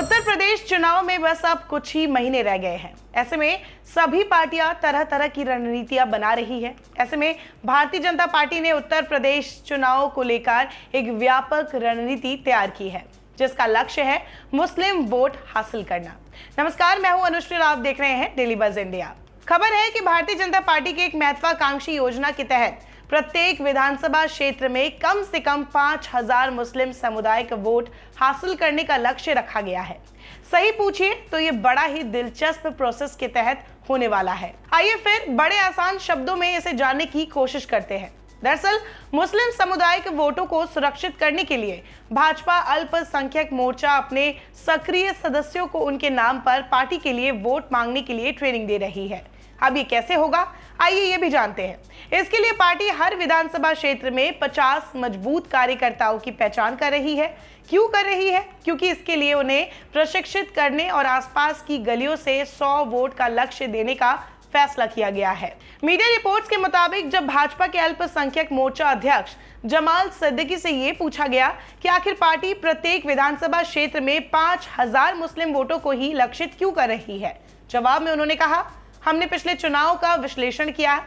उत्तर प्रदेश चुनाव में बस अब कुछ ही महीने रह गए हैं। ऐसे में सभी पार्टियां तरह तरह की रणनीतियां बना रही है। ऐसे में भारतीय जनता पार्टी ने उत्तर प्रदेश चुनाव को लेकर एक व्यापक रणनीति तैयार की है, जिसका लक्ष्य है मुस्लिम वोट हासिल करना। नमस्कार, मैं हूं अनुश्री और आप देख रहे हैं डेली बज इंडिया। खबर है कि भारतीय जनता पार्टी की एक महत्वाकांक्षी योजना के तहत प्रत्येक विधानसभा क्षेत्र में कम से कम 5000 मुस्लिम समुदाय का वोट हासिल करने का लक्ष्य रखा गया है। सही पूछिए तो ये बड़ा ही दिलचस्प प्रोसेस के तहत होने वाला है। आइए फिर बड़े आसान शब्दों में इसे जानने की कोशिश करते हैं। दरअसल मुस्लिम समुदाय के वोटों को सुरक्षित करने के लिए भाजपा अल्पसंख्यक मोर्चा अपने सक्रिय सदस्यों को उनके नाम पर पार्टी के लिए वोट मांगने के लिए ट्रेनिंग दे रही है। अब ये कैसे होगा, आइए ये भी जानते हैं। इसके लिए पार्टी हर विधानसभा क्षेत्र में 50 मजबूत कार्यकर्ताओं की पहचान कर रही है। क्यों कर रही है? क्योंकि इसके लिए उन्हें प्रशिक्षित करने और आसपास की गलियों से 100 वोट का लक्ष्य देने का फैसला किया गया है। मीडिया रिपोर्ट्स के मुताबिक जब भाजपा के अल्पसंख्यक मोर्चा अध्यक्ष जमाल सिद्दीकी से ये पूछा गया कि आखिर पार्टी प्रत्येक विधानसभा क्षेत्र में 5000 मुस्लिम वोटों को ही लक्षित क्यों कर रही है, जवाब में उन्होंने कहा, हमने पिछले चुनाव का विश्लेषण किया है।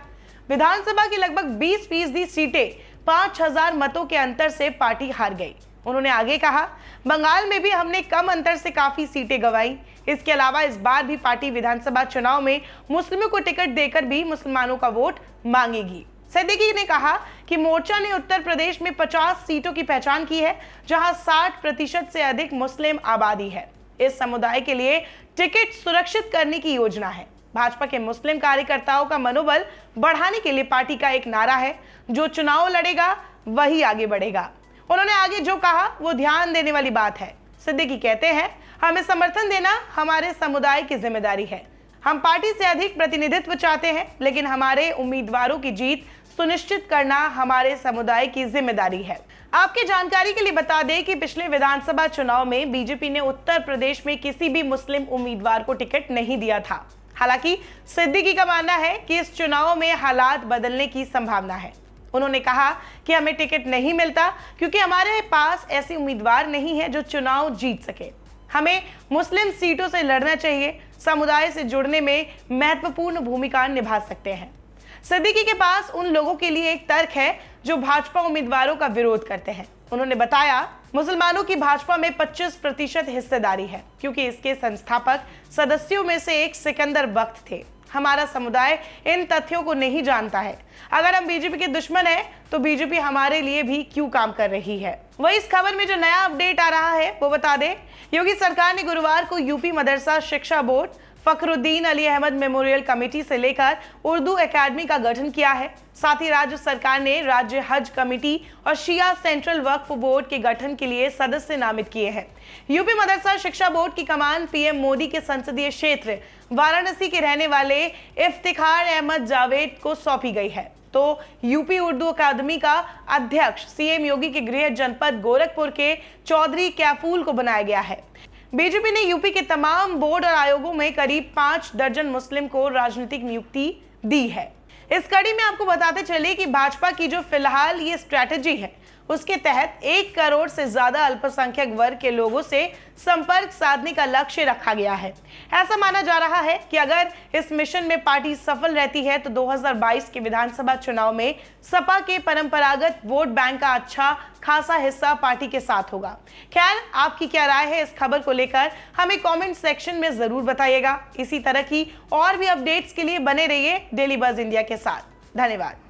विधानसभा की लगभग 20% सीटें 5000 मतों के अंतर से पार्टी हार गई। उन्होंने आगे कहा, बंगाल में भी हमने कम अंतर से काफी सीटें गंवाई। इसके अलावा इस बार भी पार्टी विधानसभा चुनाव में मुस्लिमों को टिकट देकर भी मुसलमानों का वोट मांगेगी। सिद्दीकी ने कहा कि मोर्चा ने उत्तर प्रदेश में 50 सीटों की पहचान की है, जहां 60% से अधिक मुस्लिम आबादी है। इस समुदाय के लिए टिकट सुरक्षित करने की योजना है। भाजपा के मुस्लिम कार्यकर्ताओं का मनोबल बढ़ाने के लिए पार्टी का एक नारा है, जो चुनाव लड़ेगा वही आगे बढ़ेगा। उन्होंने आगे जो कहा वो ध्यान देने वाली बात है। सिद्दीकी कहते हैं, हमें समर्थन देना हमारे समुदाय की जिम्मेदारी है। हम पार्टी से अधिक प्रतिनिधित्व चाहते हैं, लेकिन हमारे उम्मीदवारों की जीत सुनिश्चित करना हमारे समुदाय की जिम्मेदारी है। आपकी जानकारी के लिए बता दें कि पिछले विधानसभा चुनाव में बीजेपी ने उत्तर प्रदेश में किसी भी मुस्लिम उम्मीदवार को टिकट नहीं दिया था। हालांकि सिद्दीकी का मानना है कि इस चुनाव में हालात बदलने की संभावना है। उन्होंने कहा कि हमें टिकट नहीं मिलता क्योंकि हमारे पास ऐसे उम्मीदवार नहीं है जो चुनाव जीत सके। हमें मुस्लिम सीटों से लड़ना चाहिए, समुदाय से जुड़ने में महत्वपूर्ण भूमिका निभा सकते हैं। सिद्दीकी के पास उन लोगों के लिए एक तर्क है जो भाजपा उम्मीदवारों का विरोध करते हैं। उन्होंने बताया, मुसलमानों की भाजपा में 25% हिस्सेदारी है क्योंकि इसके संस्थापक सदस्यों में से एक सिकंदर बख्त थे। हमारा समुदाय इन तथ्यों को नहीं जानता है। अगर हम बीजेपी के दुश्मन हैं, तो बीजेपी हमारे लिए भी क्यों काम कर रही है। वही इस खबर में जो नया अपडेट आ रहा है वो बता दें, योगी सरकार ने गुरुवार को UP Madarsa Shiksha board, Fakhruddin Ali Ahmed memorial committee से लेकर उर्दू एकेडमी का गठन किया है। साथ ही राज्य सरकार ने राज्य हज कमेटी और शिया सेंट्रल वक्फ बोर्ड के गठन के लिए सदस्य नामित किए हैं। यूपी मदरसा शिक्षा बोर्ड की कमान पीएम मोदी के संसदीय क्षेत्र वाराणसी के रहने वाले इफ्तिखार अहमद जावेद को सौंपी गई है, तो यूपी उर्दू अकादमी का अध्यक्ष सीएम योगी के गृह जनपद गोरखपुर के चौधरी कैफूल को बनाया गया है। बीजेपी ने यूपी के तमाम बोर्ड और आयोगों में करीब 5 दर्जन मुस्लिम को राजनीतिक नियुक्ति दी है। इस कड़ी में आपको बताते चले कि भाजपा की जो फिलहाल ये स्ट्रैटेजी है, उसके तहत 1 करोड़ से ज्यादा अल्पसंख्यक वर्ग के लोगों से संपर्क साधने का लक्ष्य रखा गया है। ऐसा माना जा रहा है कि अगर इस मिशन में पार्टी सफल रहती है तो 2022 के विधानसभा चुनाव में सपा के परंपरागत वोट बैंक का अच्छा खासा हिस्सा पार्टी के साथ होगा। खैर, आपकी क्या राय है इस खबर को लेकर, हमें कमेंट सेक्शन में जरूर बताइएगा। इसी तरह की और भी अपडेट्स के लिए बने रहिए डेली बज इंडिया के साथ। धन्यवाद।